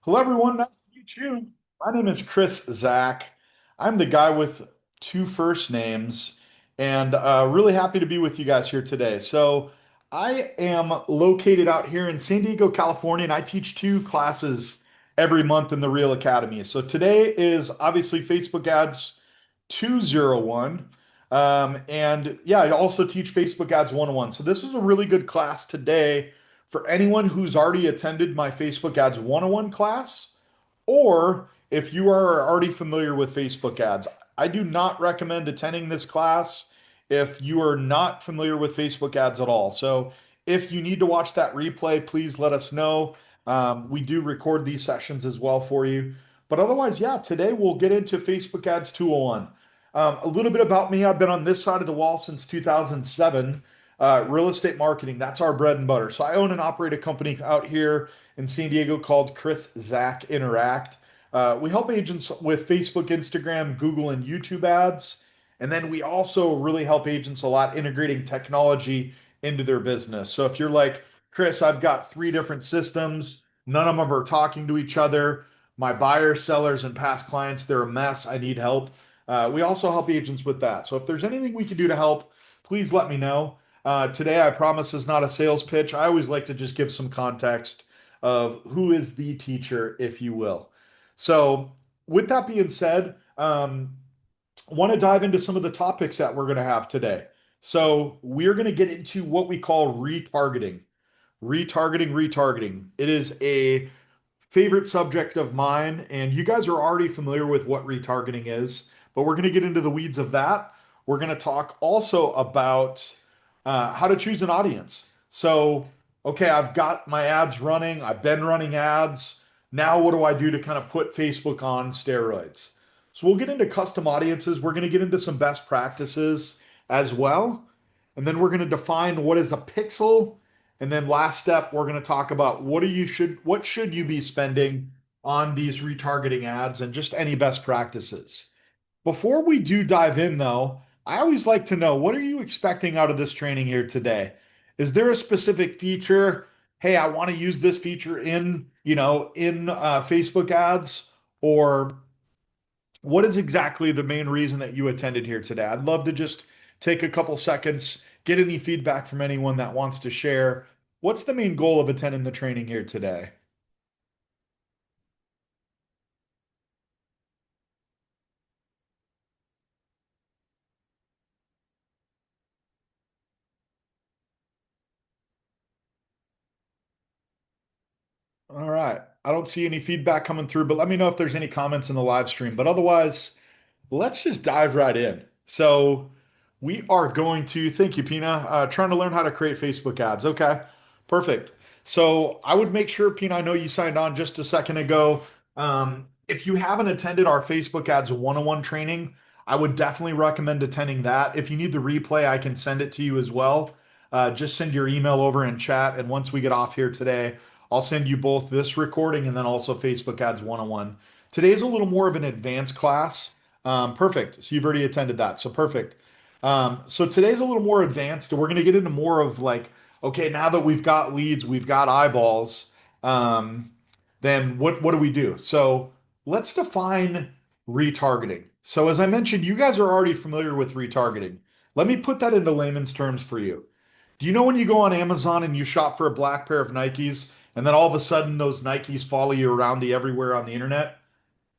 Hello, everyone. Nice to meet you. My name is Chris Zach. I'm the guy with two first names, and really happy to be with you guys here today. So, I am located out here in San Diego, California, and I teach two classes every month in the Real Academy. So, today is obviously Facebook Ads 201. And yeah, I also teach Facebook Ads 101. So, this is a really good class today for anyone who's already attended my Facebook Ads 101 class, or if you are already familiar with Facebook ads. I do not recommend attending this class if you are not familiar with Facebook ads at all. So if you need to watch that replay, please let us know. We do record these sessions as well for you. But otherwise, yeah, today we'll get into Facebook ads 201. A little bit about me. I've been on this side of the wall since 2007. Real estate marketing, that's our bread and butter. So I own and operate a company out here in San Diego called Chris Zach Interact. We help agents with Facebook, Instagram, Google, and YouTube ads. And then we also really help agents a lot integrating technology into their business. So if you're like, Chris, I've got three different systems, none of them are talking to each other. My buyers, sellers, and past clients, they're a mess. I need help. We also help agents with that. So if there's anything we can do to help, please let me know. Today, I promise, is not a sales pitch. I always like to just give some context of who is the teacher, if you will. So, with that being said, I want to dive into some of the topics that we're going to have today. So, we're going to get into what we call retargeting. Retargeting. It is a favorite subject of mine, and you guys are already familiar with what retargeting is, but we're going to get into the weeds of that. We're going to talk also about how to choose an audience. So, okay, I've got my ads running, I've been running ads. Now, what do I do to kind of put Facebook on steroids? So, we'll get into custom audiences. We're going to get into some best practices as well. And then we're going to define what is a pixel. And then last step, we're going to talk about what should you be spending on these retargeting ads and just any best practices. Before we do dive in though, I always like to know, what are you expecting out of this training here today? Is there a specific feature? Hey, I want to use this feature in Facebook ads, or what is exactly the main reason that you attended here today? I'd love to just take a couple seconds, get any feedback from anyone that wants to share. What's the main goal of attending the training here today? All right. I don't see any feedback coming through, but let me know if there's any comments in the live stream. But otherwise, let's just dive right in. So we are going to, thank you, Pina, trying to learn how to create Facebook ads. Okay, perfect. So I would make sure, Pina, I know you signed on just a second ago. If you haven't attended our Facebook ads 101 training, I would definitely recommend attending that. If you need the replay, I can send it to you as well. Just send your email over in chat. And once we get off here today, I'll send you both this recording and then also Facebook ads 101. Today's a little more of an advanced class. Perfect. So you've already attended that. So perfect. So today's a little more advanced. We're going to get into more of like, okay, now that we've got leads, we've got eyeballs, um, then what do we do? So let's define retargeting. So as I mentioned, you guys are already familiar with retargeting. Let me put that into layman's terms for you. Do you know when you go on Amazon and you shop for a black pair of Nikes, and then all of a sudden those Nikes follow you around the everywhere on the internet?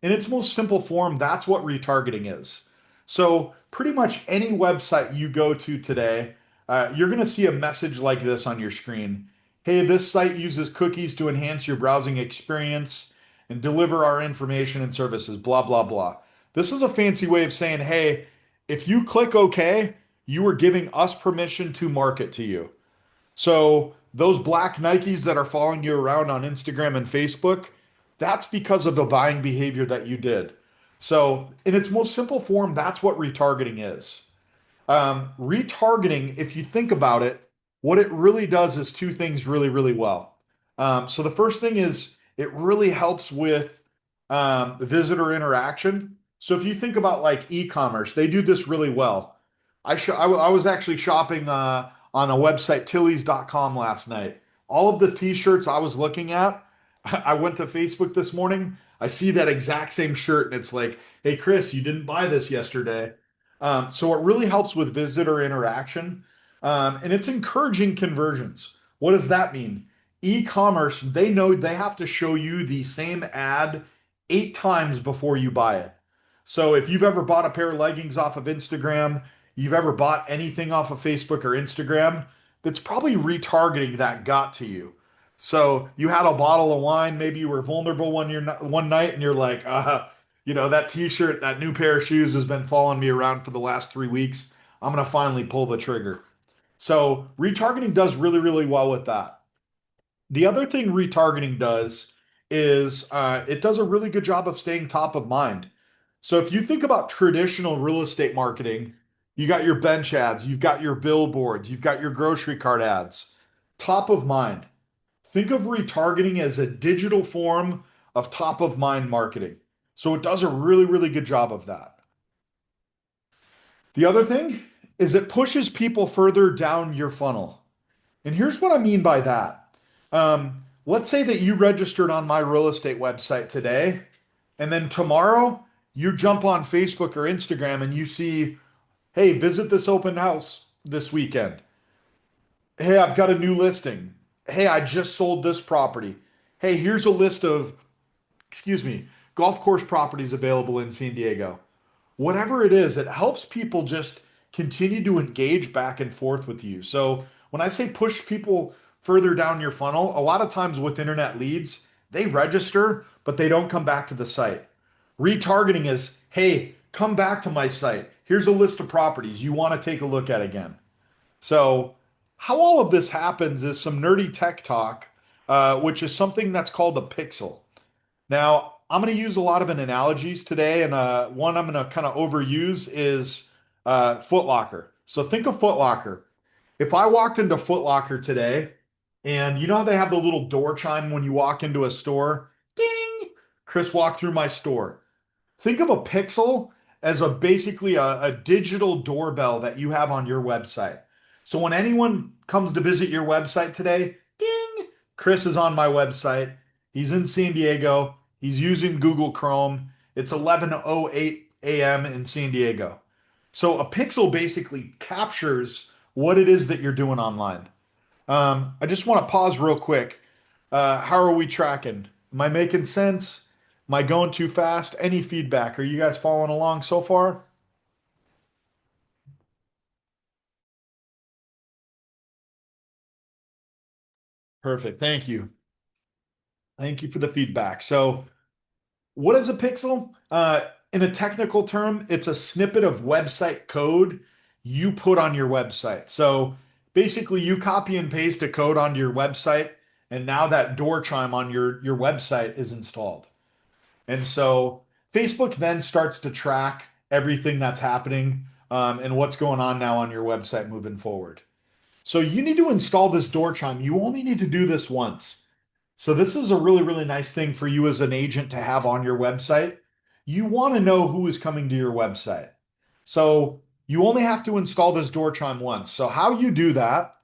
In its most simple form, that's what retargeting is. So, pretty much any website you go to today, you're going to see a message like this on your screen. Hey, this site uses cookies to enhance your browsing experience and deliver our information and services, blah, blah, blah. This is a fancy way of saying, hey, if you click OK, you are giving us permission to market to you. So those black Nikes that are following you around on Instagram and Facebook, that's because of the buying behavior that you did. So in its most simple form, that's what retargeting is. Retargeting, if you think about it, what it really does is two things really, really well. So the first thing is it really helps with visitor interaction. So if you think about like e-commerce, they do this really well. I was actually shopping on a website, Tilly's.com last night. All of the t-shirts I was looking at, I went to Facebook this morning. I see that exact same shirt, and it's like, "Hey, Chris, you didn't buy this yesterday." So it really helps with visitor interaction, and it's encouraging conversions. What does that mean? E-commerce, they know they have to show you the same ad 8 times before you buy it. So if you've ever bought a pair of leggings off of Instagram, you've ever bought anything off of Facebook or Instagram, that's probably retargeting that got to you. So you had a bottle of wine, maybe you were vulnerable one night, and you're like, that T-shirt, that new pair of shoes has been following me around for the last 3 weeks. I'm gonna finally pull the trigger. So retargeting does really, really well with that. The other thing retargeting does is it does a really good job of staying top of mind. So if you think about traditional real estate marketing, you got your bench ads, you've got your billboards, you've got your grocery cart ads, top of mind. Think of retargeting as a digital form of top of mind marketing. So it does a really, really good job of that. The other thing is it pushes people further down your funnel. And here's what I mean by that. Let's say that you registered on my real estate website today, and then tomorrow you jump on Facebook or Instagram and you see, hey, visit this open house this weekend. Hey, I've got a new listing. Hey, I just sold this property. Hey, here's a list of, excuse me, golf course properties available in San Diego. Whatever it is, it helps people just continue to engage back and forth with you. So when I say push people further down your funnel, a lot of times with internet leads, they register, but they don't come back to the site. Retargeting is, hey, come back to my site. Here's a list of properties you want to take a look at again. So, how all of this happens is some nerdy tech talk, which is something that's called a pixel. Now, I'm going to use a lot of an analogies today, and one I'm going to kind of overuse is Foot Locker. So think of Foot Locker. If I walked into Foot Locker today, and you know how they have the little door chime when you walk into a store? Ding! Chris walked through my store. Think of a pixel as basically a digital doorbell that you have on your website. So when anyone comes to visit your website today, ding, Chris is on my website. He's in San Diego. He's using Google Chrome. It's 11:08 a.m. in San Diego. So a pixel basically captures what it is that you're doing online. I just want to pause real quick. How are we tracking? Am I making sense? Am I going too fast? Any feedback? Are you guys following along so far? Perfect. Thank you. Thank you for the feedback. So, what is a pixel? In a technical term, it's a snippet of website code you put on your website. So, basically, you copy and paste a code onto your website, and now that door chime on your website is installed. And so Facebook then starts to track everything that's happening and what's going on now on your website moving forward. So you need to install this door chime. You only need to do this once. So this is a really, really nice thing for you as an agent to have on your website. You want to know who is coming to your website. So you only have to install this door chime once. So how you do that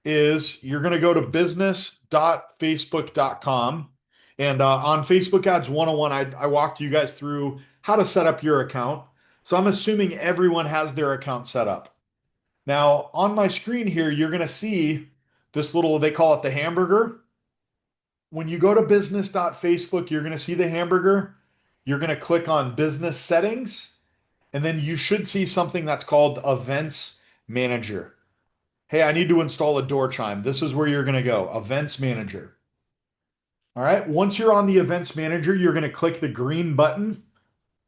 is you're going to go to business.facebook.com. And on Facebook Ads 101, I walked you guys through how to set up your account. So I'm assuming everyone has their account set up. Now, on my screen here, you're going to see this little, they call it the hamburger. When you go to business.facebook, you're going to see the hamburger. You're going to click on business settings, and then you should see something that's called events manager. Hey, I need to install a door chime. This is where you're going to go, events manager. All right. Once you're on the events manager, you're going to click the green button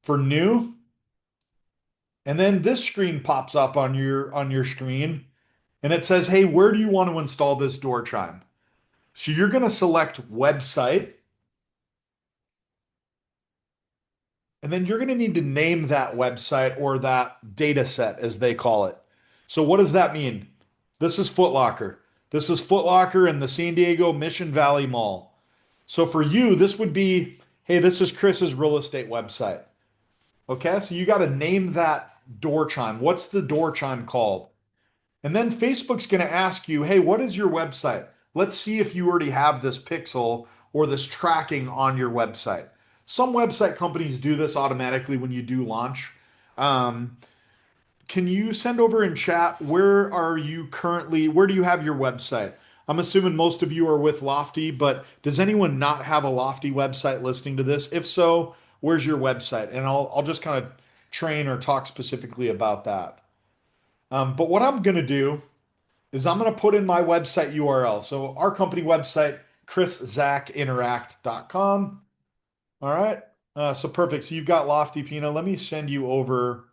for new. And then this screen pops up on your screen and it says, "Hey, where do you want to install this door chime?" So you're going to select website and then you're going to need to name that website or that data set as they call it. So what does that mean? This is Foot Locker. This is Foot Locker in the San Diego Mission Valley Mall. So for you, this would be, hey, this is Chris's real estate website. Okay, so you got to name that door chime. What's the door chime called? And then Facebook's going to ask you, hey, what is your website? Let's see if you already have this pixel or this tracking on your website. Some website companies do this automatically when you do launch. Um, can you send over in chat where are you currently, where do you have your website? I'm assuming most of you are with Lofty, but does anyone not have a Lofty website listening to this? If so, where's your website? And I'll just kind of train or talk specifically about that. But what I'm going to do is I'm going to put in my website URL. So our company website, chriszackinteract.com. All right. So perfect. So you've got Lofty Pina. Let me send you over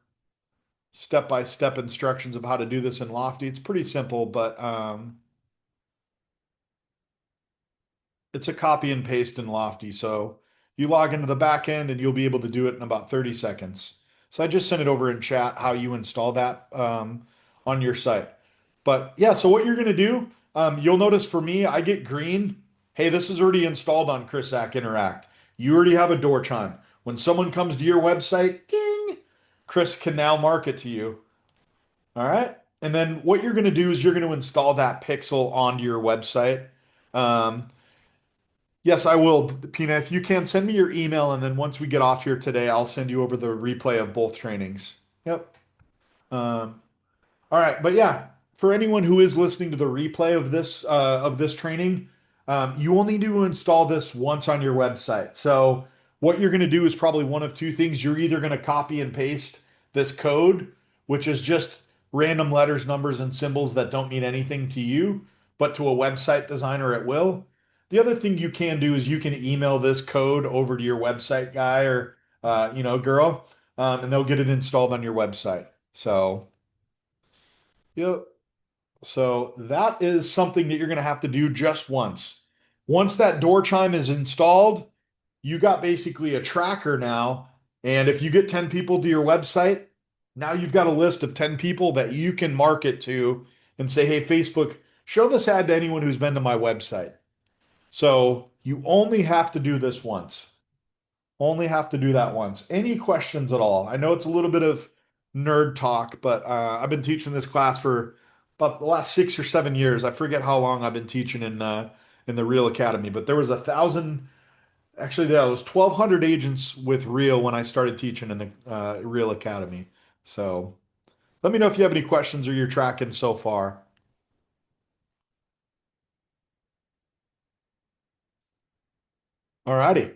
step-by-step instructions of how to do this in Lofty. It's pretty simple, but it's a copy and paste in Lofty. So you log into the back end and you'll be able to do it in about 30 seconds. So I just sent it over in chat how you install that on your site. But yeah, so what you're going to do, you'll notice for me, I get green. Hey, this is already installed on Chris Sack Interact. You already have a door chime. When someone comes to your website, ding, Chris can now market to you. All right. And then what you're going to do is you're going to install that pixel onto your website. Um, yes, I will, Pina. If you can, send me your email. And then once we get off here today, I'll send you over the replay of both trainings. Yep. Um, all right, but yeah, for anyone who is listening to the replay of this training, you will need to install this once on your website. So what you're going to do is probably one of two things. You're either going to copy and paste this code, which is just random letters, numbers, and symbols that don't mean anything to you, but to a website designer it will. The other thing you can do is you can email this code over to your website guy or girl, and they'll get it installed on your website. So. Yep. So that is something that you're going to have to do just once. Once that door chime is installed, you got basically a tracker now. And if you get 10 people to your website, now you've got a list of 10 people that you can market to and say, hey, Facebook, show this ad to anyone who's been to my website. So you only have to do this once. Only have to do that once. Any questions at all? I know it's a little bit of nerd talk, but I've been teaching this class for about the last 6 or 7 years. I forget how long I've been teaching in the Real Academy, but there was 1,000. Actually, there was 1,200 agents with Real when I started teaching in the Real Academy. So let me know if you have any questions or you're tracking so far. Alrighty.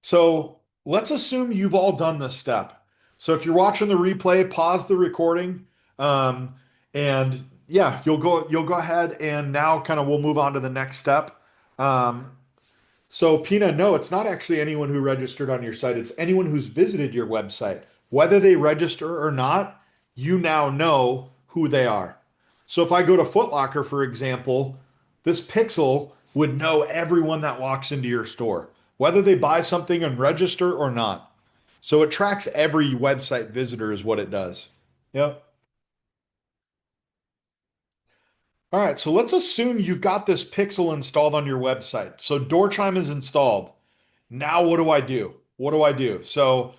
So let's assume you've all done this step. So if you're watching the replay, pause the recording. Um, and yeah, you'll go ahead and now kind of we'll move on to the next step. Um, so Pina, no, it's not actually anyone who registered on your site. It's anyone who's visited your website. Whether they register or not, you now know who they are. So if I go to Foot Locker, for example, this pixel would know everyone that walks into your store, whether they buy something and register or not. So it tracks every website visitor is what it does. Yep. All right, so let's assume you've got this pixel installed on your website. So door chime is installed. Now what do I do? What do I do? So,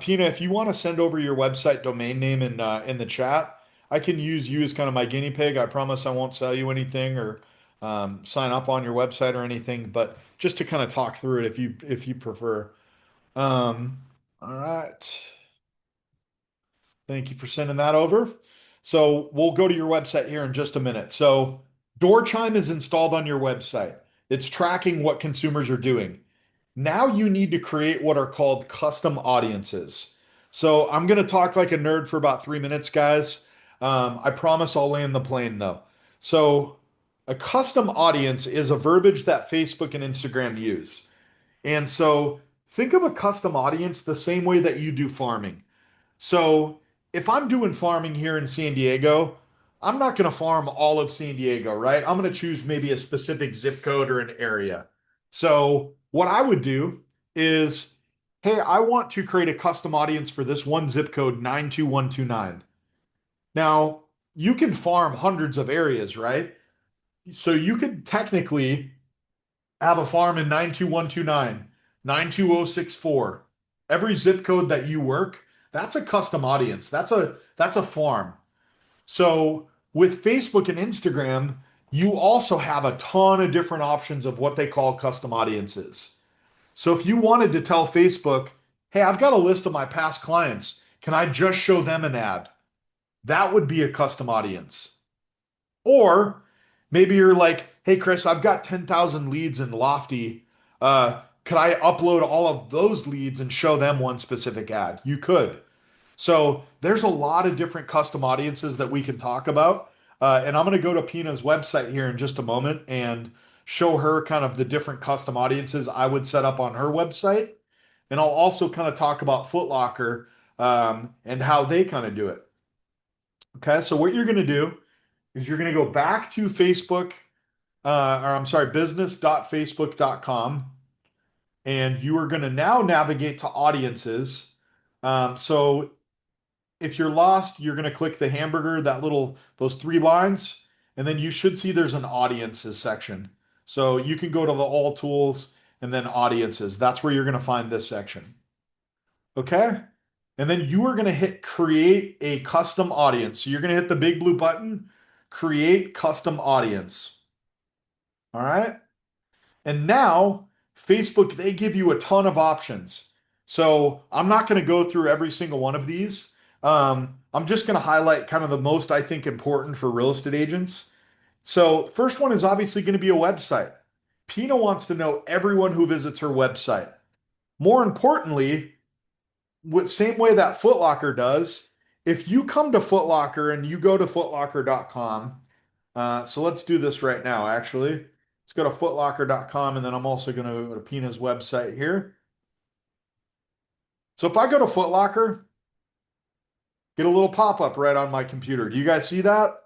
Pina, if you want to send over your website domain name in the chat, I can use you as kind of my guinea pig. I promise I won't sell you anything or sign up on your website or anything, but just to kind of talk through it if you prefer. Um, all right. Thank you for sending that over. So we'll go to your website here in just a minute. So door chime is installed on your website. It's tracking what consumers are doing. Now you need to create what are called custom audiences. So I'm going to talk like a nerd for about 3 minutes, guys. I promise I'll land the plane though. So a custom audience is a verbiage that Facebook and Instagram use. And so think of a custom audience the same way that you do farming. So if I'm doing farming here in San Diego, I'm not going to farm all of San Diego, right? I'm going to choose maybe a specific zip code or an area. So what I would do is, hey, I want to create a custom audience for this one zip code 92129. Now, you can farm hundreds of areas, right? So you could technically have a farm in 92129, 92064. Every zip code that you work, that's a custom audience. That's a farm. So with Facebook and Instagram, you also have a ton of different options of what they call custom audiences. So if you wanted to tell Facebook, hey, I've got a list of my past clients, can I just show them an ad? That would be a custom audience. Or maybe you're like, hey, Chris, I've got 10,000 leads in Lofty. Could I upload all of those leads and show them one specific ad? You could. So there's a lot of different custom audiences that we can talk about. And I'm going to go to Pina's website here in just a moment and show her kind of the different custom audiences I would set up on her website. And I'll also kind of talk about Foot Locker and how they kind of do it. Okay, so what you're going to do is you're going to go back to Facebook, or I'm sorry, business.facebook.com, and you are going to now navigate to audiences. So if you're lost, you're going to click the hamburger, those three lines, and then you should see there's an audiences section. So you can go to the all tools and then audiences. That's where you're going to find this section. Okay. And then you are going to hit create a custom audience. So you're going to hit the big blue button, create custom audience. All right. And now Facebook, they give you a ton of options. So I'm not going to go through every single one of these. I'm just going to highlight kind of the most I think important for real estate agents. So first one is obviously going to be a website. Pina wants to know everyone who visits her website. More importantly, same way that Foot Locker does, if you come to Foot Locker and you go to footlocker.com, so let's do this right now, actually. Let's go to footlocker.com and then I'm also going to go to Pina's website here. So if I go to Foot Locker, get a little pop-up right on my computer. Do you guys see that?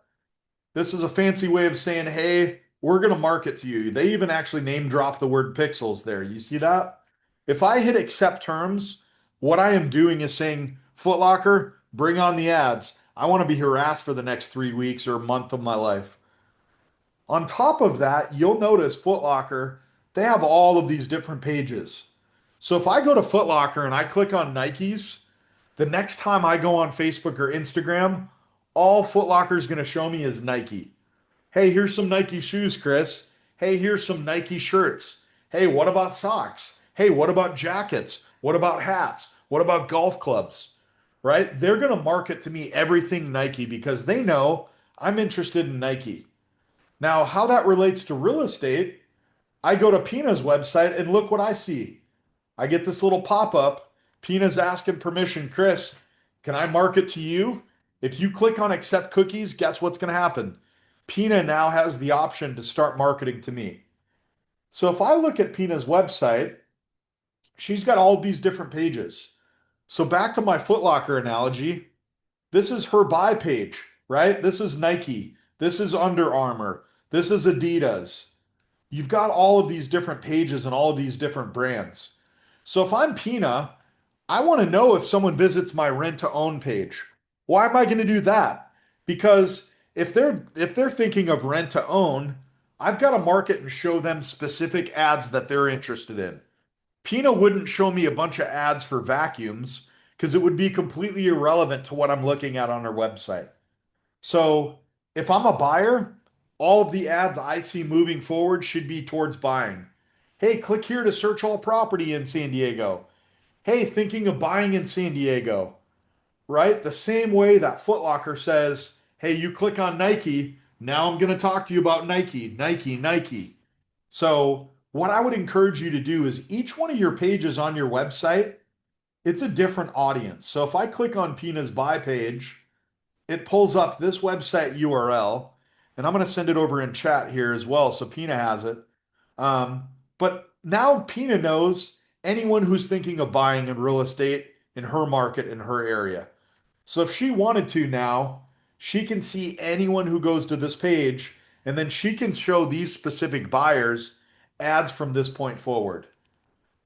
This is a fancy way of saying, hey, we're going to market to you. They even actually name drop the word pixels there. You see that? If I hit accept terms, what I am doing is saying, Foot Locker, bring on the ads. I want to be harassed for the next 3 weeks or a month of my life. On top of that, you'll notice Foot Locker, they have all of these different pages. So if I go to Foot Locker and I click on Nikes, the next time I go on Facebook or Instagram, all Foot Locker is going to show me is Nike. Hey, here's some Nike shoes, Chris. Hey, here's some Nike shirts. Hey, what about socks? Hey, what about jackets? What about hats? What about golf clubs? Right? They're going to market to me everything Nike because they know I'm interested in Nike. Now, how that relates to real estate, I go to Pina's website and look what I see. I get this little pop up. Pina's asking permission. Chris, can I market to you? If you click on accept cookies, guess what's going to happen? Pina now has the option to start marketing to me. So if I look at Pina's website, she's got all these different pages. So back to my Foot Locker analogy, this is her buy page, right? This is Nike. This is Under Armour. This is Adidas. You've got all of these different pages and all of these different brands. So if I'm Pina, I want to know if someone visits my rent to own page. Why am I going to do that? Because if they're thinking of rent to own, I've got to market and show them specific ads that they're interested in. Pina wouldn't show me a bunch of ads for vacuums because it would be completely irrelevant to what I'm looking at on her website. So if I'm a buyer, all of the ads I see moving forward should be towards buying. Hey, click here to search all property in San Diego. Hey, thinking of buying in San Diego, right? The same way that Foot Locker says, hey, you click on Nike, now I'm going to talk to you about Nike, Nike, Nike. So, what I would encourage you to do is each one of your pages on your website, it's a different audience. So, if I click on Pina's buy page, it pulls up this website URL, and I'm going to send it over in chat here as well, so Pina has it. But now Pina knows anyone who's thinking of buying in real estate in her market in her area. So if she wanted to now, she can see anyone who goes to this page, and then she can show these specific buyers ads from this point forward.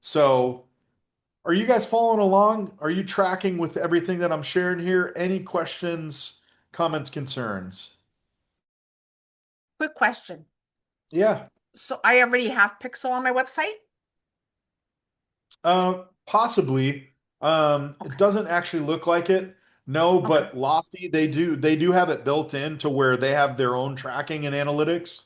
So are you guys following along? Are you tracking with everything that I'm sharing here? Any questions, comments, concerns? Quick question. Yeah. So I already have Pixel on my website? Possibly. It Okay. doesn't actually look like it. No, Okay. but Lofty, they do have it built in to where they have their own tracking and analytics.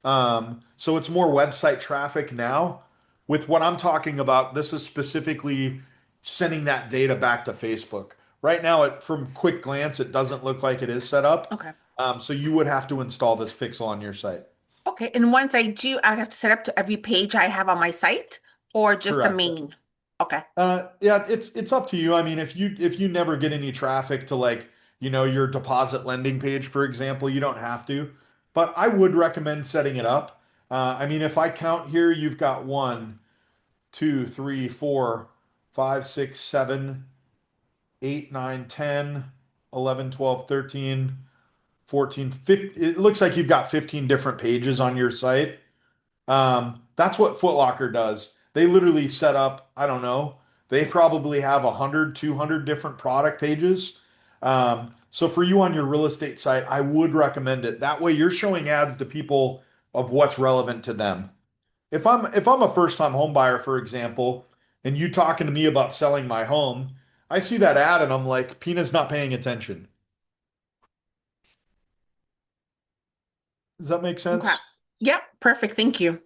So it's more website traffic now. With what I'm talking about, this is specifically sending that data back to Facebook. Right now, from quick glance, it doesn't look like it is set up. Okay. So you would have to install this pixel on your site. Okay. And once I do, I'd have to set up to every page I have on my site or just the Correct. main. Okay. Yeah, it's up to you. I mean, if you never get any traffic to like, your deposit lending page, for example, you don't have to. But I would recommend setting it up. I mean, if I count here, you've got 15. It looks like you've got 15 different pages on your site. That's what Foot Locker does. They literally set up, I don't know, they probably have 100, 200 different product pages. So for you on your real estate site, I would recommend it. That way you're showing ads to people of what's relevant to them. If I'm a first-time home buyer, for example, and you talking to me about selling my home, I see that ad and I'm like, Pina's not paying attention. Does that make Okay. sense? Yep. Perfect. Thank you.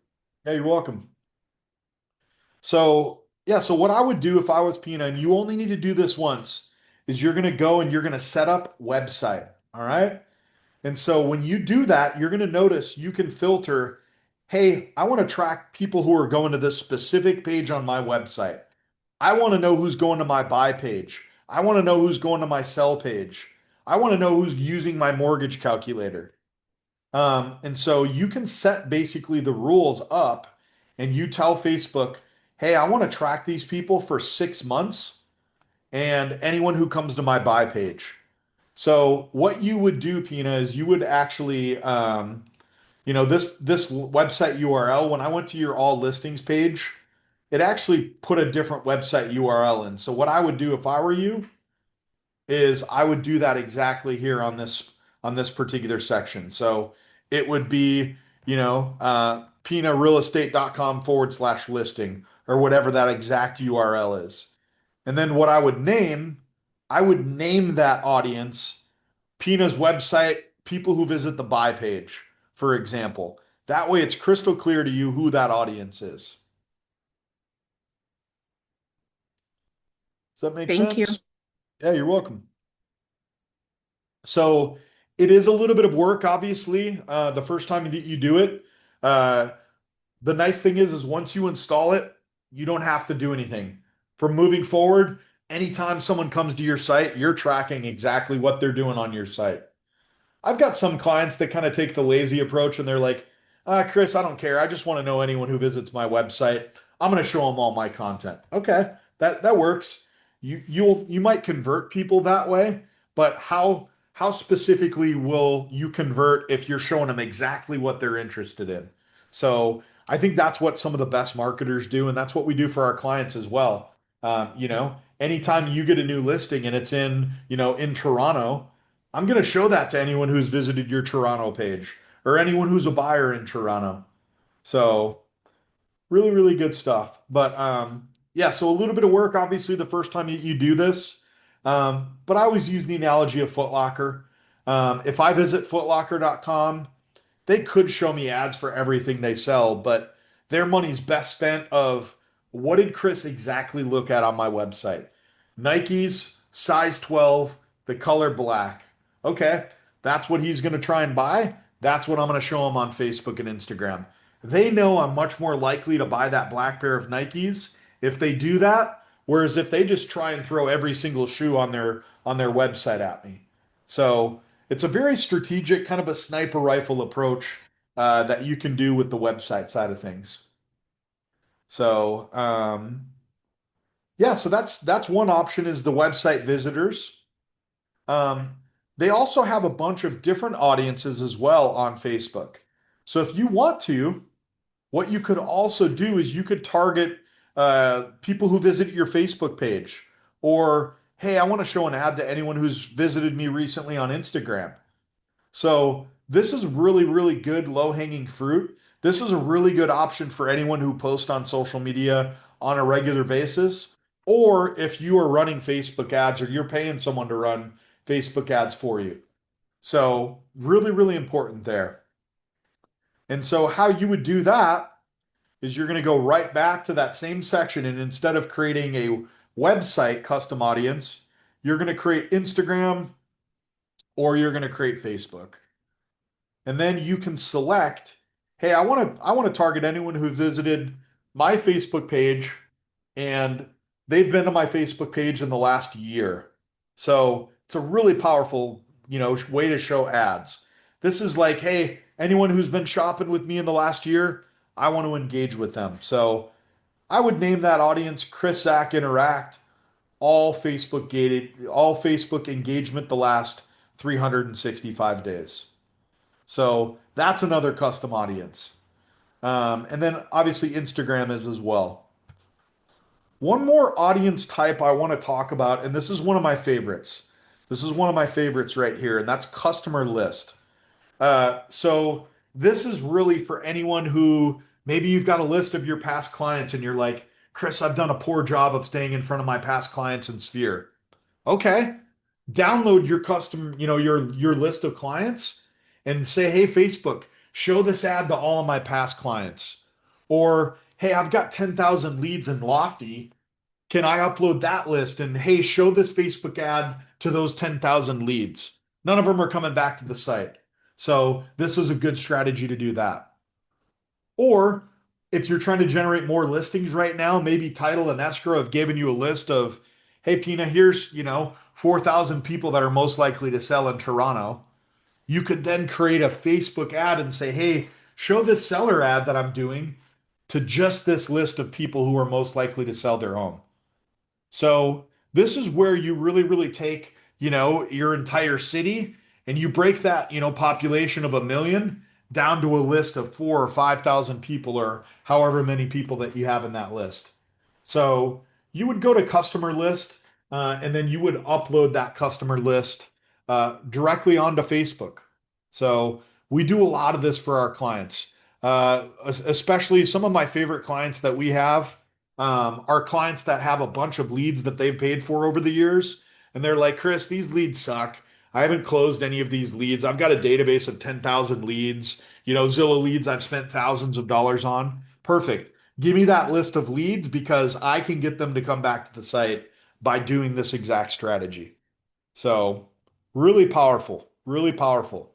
Yeah, you're welcome. So, yeah, so what I would do if I was Pina, and you only need to do this once, is you're going to go and you're going to set up website. All right. And so when you do that, you're going to notice you can filter, hey, I want to track people who are going to this specific page on my website. I want to know who's going to my buy page. I want to know who's going to my sell page. I want to know who's using my mortgage calculator. And so you can set basically the rules up and you tell Facebook, hey, I want to track these people for 6 months and anyone who comes to my buy page. So what you would do, Pina, is you would actually, this website URL, when I went to your all listings page, it actually put a different website URL in. So what I would do if I were you is I would do that exactly here on this particular section. So it would be, pinarealestate.com/listing or whatever that exact URL is. And then what I would name that audience Pina's website, people who visit the buy page, for example. That way it's crystal clear to you who that audience is. Does that make Thank you. sense? Yeah, you're welcome. So it is a little bit of work, obviously, the first time that you do it. Uh, the nice thing is once you install it, you don't have to do anything. From moving forward, anytime someone comes to your site, you're tracking exactly what they're doing on your site. I've got some clients that kind of take the lazy approach and they're like, Chris, I don't care. I just want to know anyone who visits my website. I'm going to show them all my content. Okay, that works. You might convert people that way, but how specifically will you convert if you're showing them exactly what they're interested in? So I think that's what some of the best marketers do, and that's what we do for our clients as well. Anytime you get a new listing and it's in Toronto, I'm going to show that to anyone who's visited your Toronto page or anyone who's a buyer in Toronto. So, really, really good stuff. But yeah, so a little bit of work, obviously, the first time you do this. But I always use the analogy of Foot Locker. If I visit footlocker.com, they could show me ads for everything they sell, but their money's best spent of what did Chris exactly look at on my website? Nikes, size 12, the color black. Okay, that's what he's going to try and buy. That's what I'm going to show him on Facebook and Instagram. They know I'm much more likely to buy that black pair of Nikes if they do that, whereas if they just try and throw every single shoe on their website at me. So it's a very strategic, kind of a sniper rifle approach that you can do with the website side of things. So yeah, so that's one option is the website visitors. Um, they also have a bunch of different audiences as well on Facebook. So if you want to, what you could also do is you could target people who visit your Facebook page, or hey, I want to show an ad to anyone who's visited me recently on Instagram. So this is really, really good low-hanging fruit. This is a really good option for anyone who posts on social media on a regular basis, or if you are running Facebook ads or you're paying someone to run Facebook ads for you. So really, really important there. And so how you would do that is you're going to go right back to that same section. And instead of creating a website custom audience, you're going to create Instagram or you're going to create Facebook. And then you can select, hey, I want to target anyone who visited my Facebook page and they've been to my Facebook page in the last year. So it's a really powerful, way to show ads. This is like, hey, anyone who's been shopping with me in the last year, I want to engage with them. So I would name that audience Chris Zach Interact, all Facebook engagement the last 365 days. So that's another custom audience. And then obviously Instagram is as well. One more audience type I want to talk about, and this is one of my favorites. This is one of my favorites right here, and that's customer list. So this is really for anyone who maybe you've got a list of your past clients and you're like, Chris, I've done a poor job of staying in front of my past clients in Sphere. Okay. Download your custom, your list of clients and say, hey, Facebook, show this ad to all of my past clients. Or, hey, I've got 10,000 leads in Lofty. Can I upload that list? And hey, show this Facebook ad to those 10,000 leads. None of them are coming back to the site. So this is a good strategy to do that. Or if you're trying to generate more listings right now, maybe Title and Escrow have given you a list of, hey, Pina, here's, 4,000 people that are most likely to sell in Toronto. You could then create a Facebook ad and say, hey, show this seller ad that I'm doing to just this list of people who are most likely to sell their home. So this is where you really, really take, your entire city and you break that, population of 1 million down to a list of 4 or 5,000 people or however many people that you have in that list. So you would go to customer list and then you would upload that customer list directly onto Facebook. So we do a lot of this for our clients, especially some of my favorite clients that we have are clients that have a bunch of leads that they've paid for over the years. And they're like, Chris, these leads suck. I haven't closed any of these leads. I've got a database of 10,000 leads, Zillow leads I've spent thousands of dollars on. Perfect. Give me that list of leads because I can get them to come back to the site by doing this exact strategy. So, really powerful, really powerful.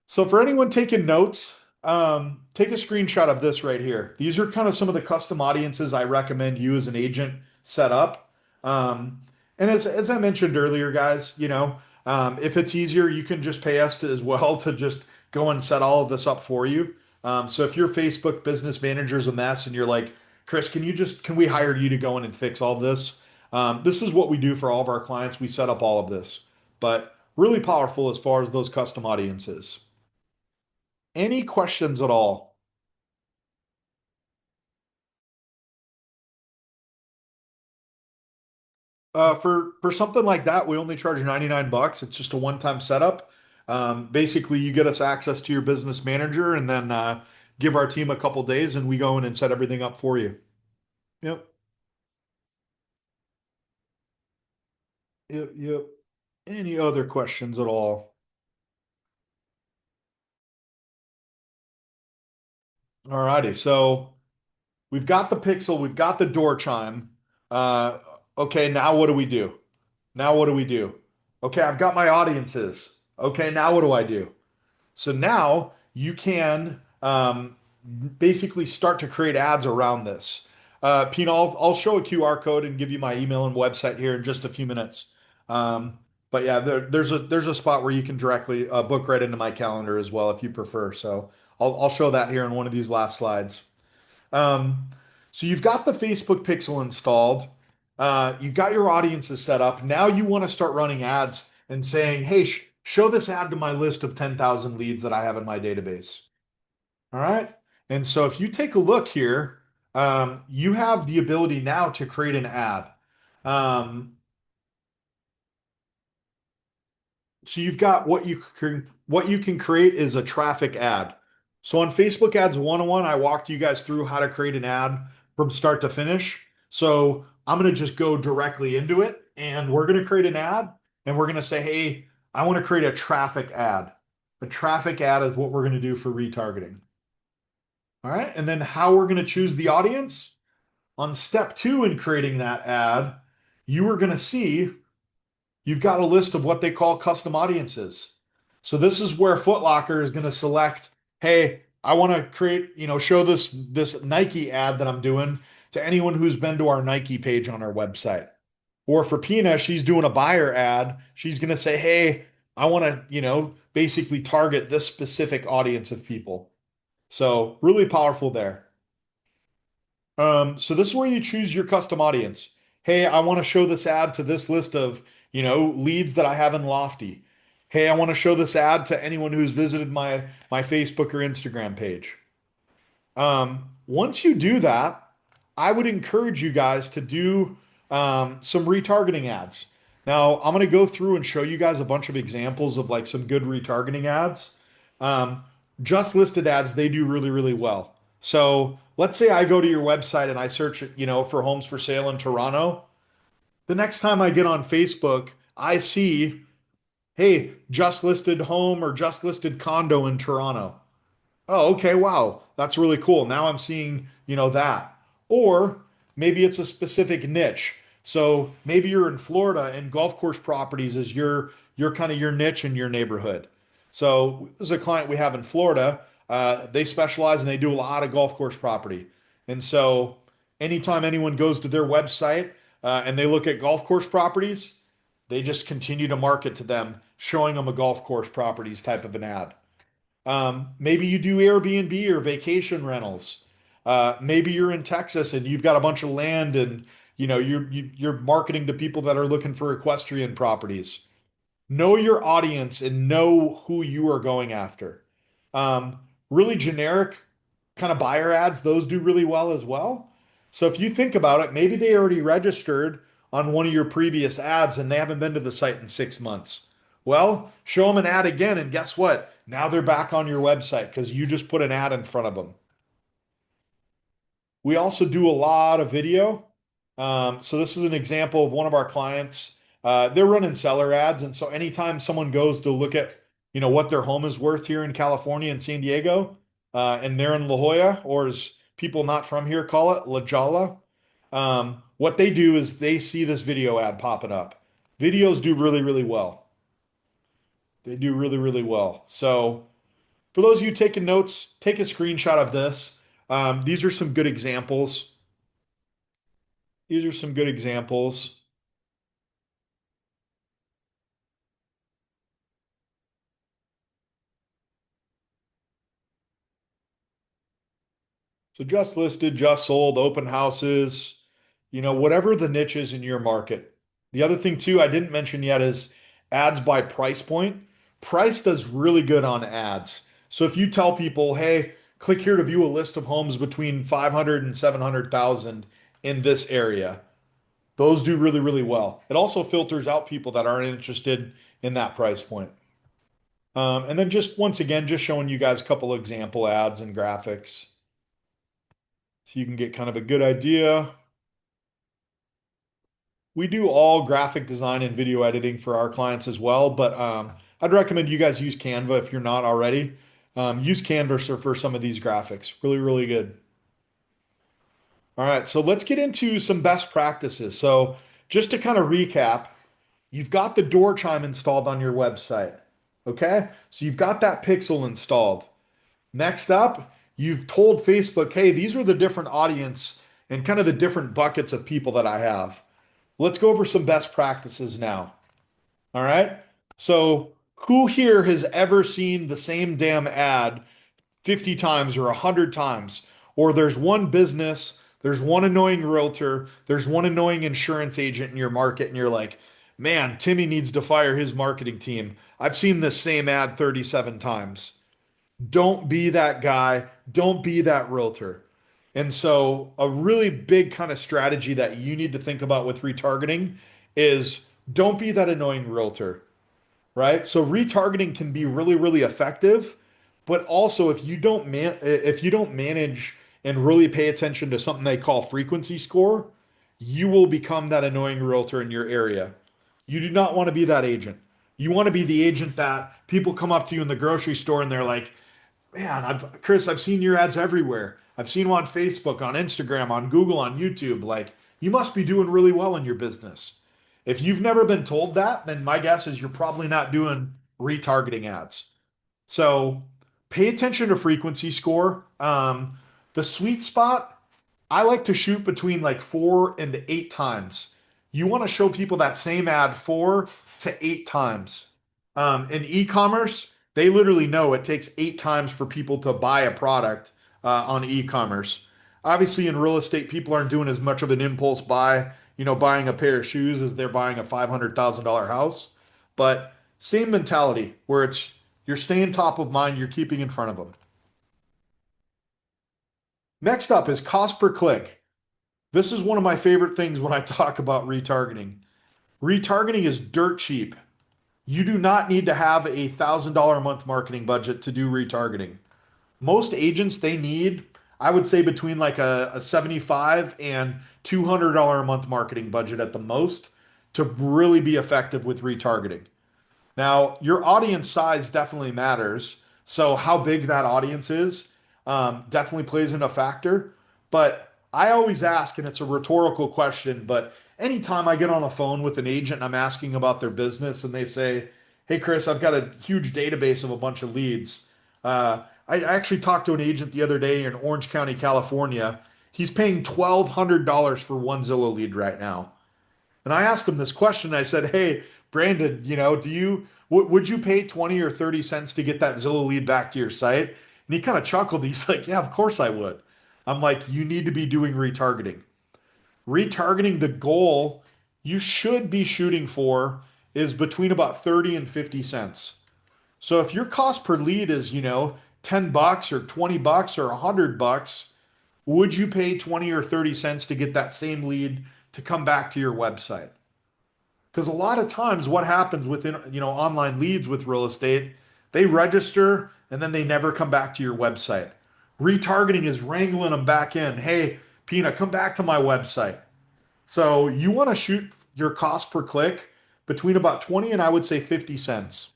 So for anyone taking notes, take a screenshot of this right here. These are kind of some of the custom audiences I recommend you as an agent set up. And as I mentioned earlier, guys, if it's easier, you can just pay us as well to just go and set all of this up for you. So if your Facebook business manager is a mess and you're like, Chris, can we hire you to go in and fix all this? This is what we do for all of our clients. We set up all of this, but really powerful as far as those custom audiences. Any questions at all? For something like that, we only charge 99 bucks. It's just a one-time setup. Basically, you get us access to your business manager and then give our team a couple days and we go in and set everything up for you. Yep. Yep. Yep. Any other questions at all? All righty. So we've got the pixel, we've got the door chime. Uh, okay, now what do we do? Now what do we do? Okay, I've got my audiences. Okay, now what do I do? So now you can basically start to create ads around this. Pina, I'll show a QR code and give you my email and website here in just a few minutes. But yeah, there's a spot where you can directly book right into my calendar as well if you prefer. So I'll show that here in one of these last slides. Um, so you've got the Facebook pixel installed. You've got your audiences set up. Now you want to start running ads and saying, hey, show this ad to my list of 10,000 leads that I have in my database. All right. And so if you take a look here, you have the ability now to create an ad. Um, so you've got what you can create is a traffic ad. So on Facebook Ads 101, I walked you guys through how to create an ad from start to finish. So I'm going to just go directly into it and we're going to create an ad and we're going to say, hey, I want to create a traffic ad. A traffic ad is what we're going to do for retargeting. All right. And then how we're going to choose the audience. On step two in creating that ad, you are going to see you've got a list of what they call custom audiences. So this is where Foot Locker is going to select, hey, I want to create, show this Nike ad that I'm doing to anyone who's been to our Nike page on our website. Or for Pina, she's doing a buyer ad. She's going to say, hey, I want to, basically target this specific audience of people. So really powerful there. So this is where you choose your custom audience. Hey, I want to show this ad to this list of, leads that I have in Lofty. Hey, I want to show this ad to anyone who's visited my Facebook or Instagram page. Once you do that, I would encourage you guys to do some retargeting ads. Now, I'm going to go through and show you guys a bunch of examples of like some good retargeting ads. Um, just listed ads, they do really, really well. So let's say I go to your website and I search, for homes for sale in Toronto. The next time I get on Facebook, I see, hey, just listed home or just listed condo in Toronto. Oh, okay, wow. That's really cool. Now I'm seeing, that. Or maybe it's a specific niche. So maybe you're in Florida and golf course properties is your kind of your niche in your neighborhood. So this is a client we have in Florida. They specialize and they do a lot of golf course property. And so anytime anyone goes to their website and they look at golf course properties, they just continue to market to them, showing them a golf course properties type of an ad. Maybe you do Airbnb or vacation rentals. Maybe you're in Texas and you've got a bunch of land and you're marketing to people that are looking for equestrian properties. Know your audience and know who you are going after. Um, Really generic kind of buyer ads, those do really well as well. So if you think about it, maybe they already registered on one of your previous ads and they haven't been to the site in 6 months. Well, show them an ad again, and guess what? Now they're back on your website because you just put an ad in front of them. We also do a lot of video. So this is an example of one of our clients. They're running seller ads, and so anytime someone goes to look at, what their home is worth here in California and San Diego, and they're in La Jolla, or as people not from here call it, La Jolla, what they do is they see this video ad popping up. Videos do really, really well. They do really, really well. So for those of you taking notes, take a screenshot of this. These are some good examples. These are some good examples. So just listed, just sold, open houses, whatever the niche is in your market. The other thing too, I didn't mention yet is ads by price point. Price does really good on ads. So if you tell people, hey, click here to view a list of homes between 500 and 700,000 in this area, those do really, really well. It also filters out people that aren't interested in that price point. And then just once again, just showing you guys a couple example ads and graphics so you can get kind of a good idea. We do all graphic design and video editing for our clients as well, but I'd recommend you guys use Canva if you're not already. Use Canva for some of these graphics. Really, really good. All right, so let's get into some best practices. So just to kind of recap, you've got the door chime installed on your website. Okay, so you've got that pixel installed. Next up, you've told Facebook, hey, these are the different audience and kind of the different buckets of people that I have. Let's go over some best practices now. All right. So, who here has ever seen the same damn ad 50 times or 100 times? Or there's one business, there's one annoying realtor, there's one annoying insurance agent in your market, and you're like, man, Timmy needs to fire his marketing team. I've seen this same ad 37 times. Don't be that guy. Don't be that realtor. And so, a really big kind of strategy that you need to think about with retargeting is don't be that annoying realtor, right? So, retargeting can be really, really effective, but also if you don't manage and really pay attention to something they call frequency score, you will become that annoying realtor in your area. You do not want to be that agent. You want to be the agent that people come up to you in the grocery store and they're like, man, Chris, I've seen your ads everywhere. I've seen them on Facebook, on Instagram, on Google, on YouTube. Like, you must be doing really well in your business. If you've never been told that, then my guess is you're probably not doing retargeting ads. So pay attention to frequency score. The sweet spot, I like to shoot between like 4 and 8 times. You want to show people that same ad 4 to 8 times. In e-commerce, they literally know it takes 8 times for people to buy a product on e-commerce. Obviously, in real estate, people aren't doing as much of an impulse buy, buying a pair of shoes as they're buying a $500,000 house. But same mentality where you're staying top of mind, you're keeping in front of them. Next up is cost per click. This is one of my favorite things when I talk about retargeting. Retargeting is dirt cheap. You do not need to have a $1,000 a month marketing budget to do retargeting. Most agents, they need, I would say, between like a 75 and $200 a month marketing budget at the most to really be effective with retargeting. Now, your audience size definitely matters. So, how big that audience is definitely plays in a factor. But I always ask, and it's a rhetorical question, but anytime I get on the phone with an agent and I'm asking about their business and they say, hey, Chris, I've got a huge database of a bunch of leads. I actually talked to an agent the other day in Orange County, California. He's paying $1,200 for one Zillow lead right now. And I asked him this question. I said, "Hey, Brandon, would you pay 20 or 30 cents to get that Zillow lead back to your site?" And he kind of chuckled. He's like, "Yeah, of course I would." I'm like, "You need to be doing retargeting. Retargeting, the goal you should be shooting for is between about 30 and 50 cents. So if your cost per lead is, $10 or $20 or $100, would you pay 20 or 30 cents to get that same lead to come back to your website? Because a lot of times what happens within, online leads with real estate, they register and then they never come back to your website. Retargeting is wrangling them back in. Hey, Pina, come back to my website. So you want to shoot your cost per click between about 20 and I would say 50 cents.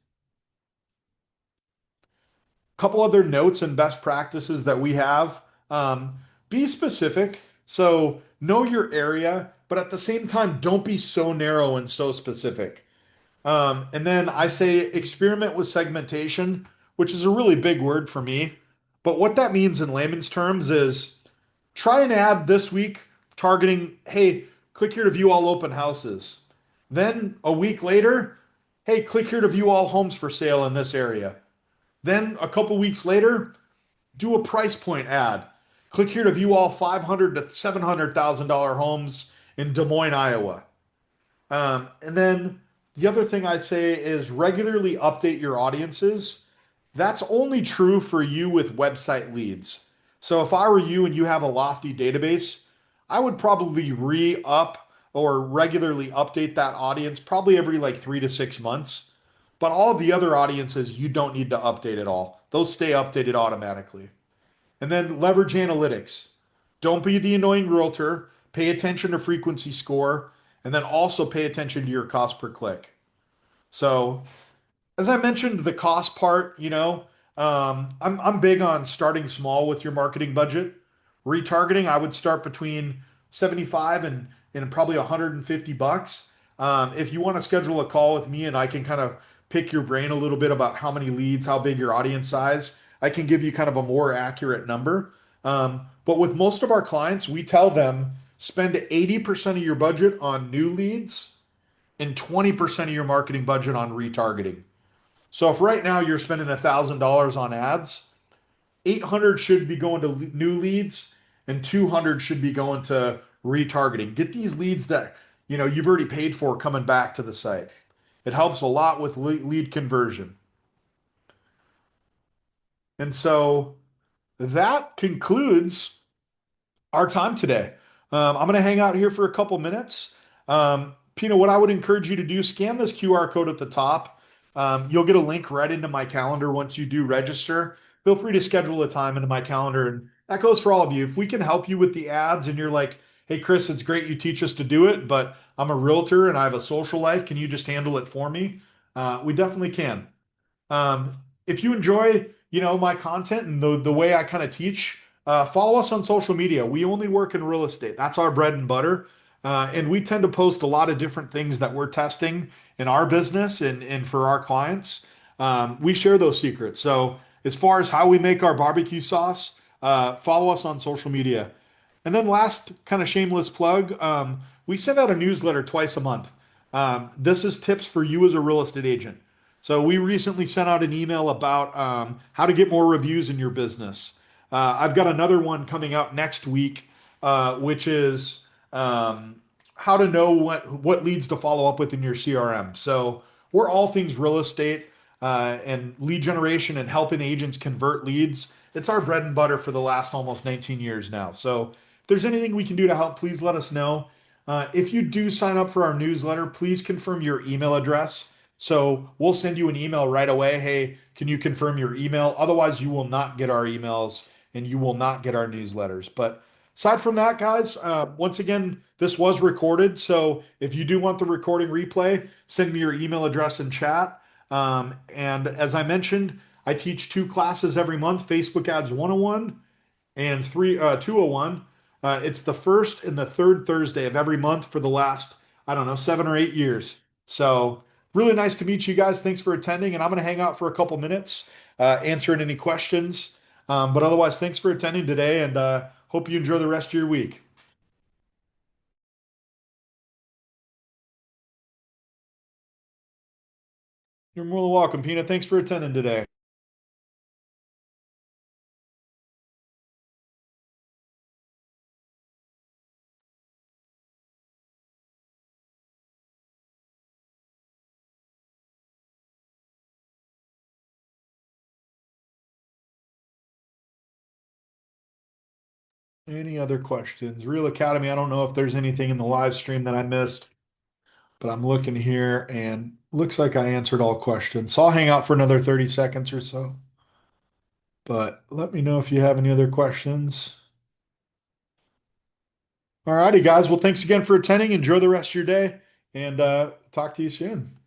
Couple other notes and best practices that we have. Be specific. So know your area, but at the same time, don't be so narrow and so specific. And then I say experiment with segmentation, which is a really big word for me. But what that means in layman's terms is try an ad this week targeting, hey, click here to view all open houses. Then a week later, hey, click here to view all homes for sale in this area. Then a couple weeks later, do a price point ad. Click here to view all 500 to $700,000 homes in Des Moines, Iowa. And then the other thing I'd say is regularly update your audiences. That's only true for you with website leads. So if I were you and you have a lofty database, I would probably re-up or regularly update that audience probably every like 3 to 6 months. But all of the other audiences, you don't need to update at all. Those stay updated automatically. And then leverage analytics. Don't be the annoying realtor. Pay attention to frequency score, and then also pay attention to your cost per click. So as I mentioned, the cost part, I'm big on starting small with your marketing budget. Retargeting, I would start between 75 and probably $150. If you want to schedule a call with me and I can kind of pick your brain a little bit about how many leads, how big your audience size, I can give you kind of a more accurate number. But with most of our clients, we tell them spend 80% of your budget on new leads and 20% of your marketing budget on retargeting. So if right now you're spending $1,000 on ads, 800 should be going to new leads and 200 should be going to retargeting. Get these leads that you've already paid for coming back to the site. It helps a lot with lead conversion. And so that concludes our time today. I'm going to hang out here for a couple minutes. Pina, what I would encourage you to do, scan this QR code at the top. You'll get a link right into my calendar once you do register. Feel free to schedule a time into my calendar. And that goes for all of you. If we can help you with the ads and you're like, hey, Chris, it's great you teach us to do it, but I'm a realtor and I have a social life. Can you just handle it for me? We definitely can. If you enjoy, my content and the way I kind of teach, follow us on social media. We only work in real estate. That's our bread and butter. And we tend to post a lot of different things that we're testing in our business and for our clients. We share those secrets. So as far as how we make our barbecue sauce, follow us on social media. And then last kind of shameless plug, we send out a newsletter twice a month. This is tips for you as a real estate agent. So we recently sent out an email about how to get more reviews in your business. I've got another one coming out next week, which is how to know what leads to follow up with in your CRM. So we're all things real estate and lead generation and helping agents convert leads. It's our bread and butter for the last almost 19 years now. So if there's anything we can do to help, please let us know. If you do sign up for our newsletter, please confirm your email address. So we'll send you an email right away. Hey, can you confirm your email? Otherwise, you will not get our emails and you will not get our newsletters. But aside from that, guys, once again, this was recorded. So if you do want the recording replay, send me your email address in chat. And as I mentioned, I teach two classes every month, Facebook Ads 101 and 201. It's the first and the third Thursday of every month for the last, I don't know, 7 or 8 years. So really nice to meet you guys. Thanks for attending, and I'm going to hang out for a couple minutes, answering any questions. But otherwise, thanks for attending today, and hope you enjoy the rest of your week. You're more than welcome, Pina. Thanks for attending today. Any other questions? Real Academy, I don't know if there's anything in the live stream that I missed, but I'm looking here and looks like I answered all questions. So I'll hang out for another 30 seconds or so. But let me know if you have any other questions. All righty, guys. Well, thanks again for attending. Enjoy the rest of your day and talk to you soon.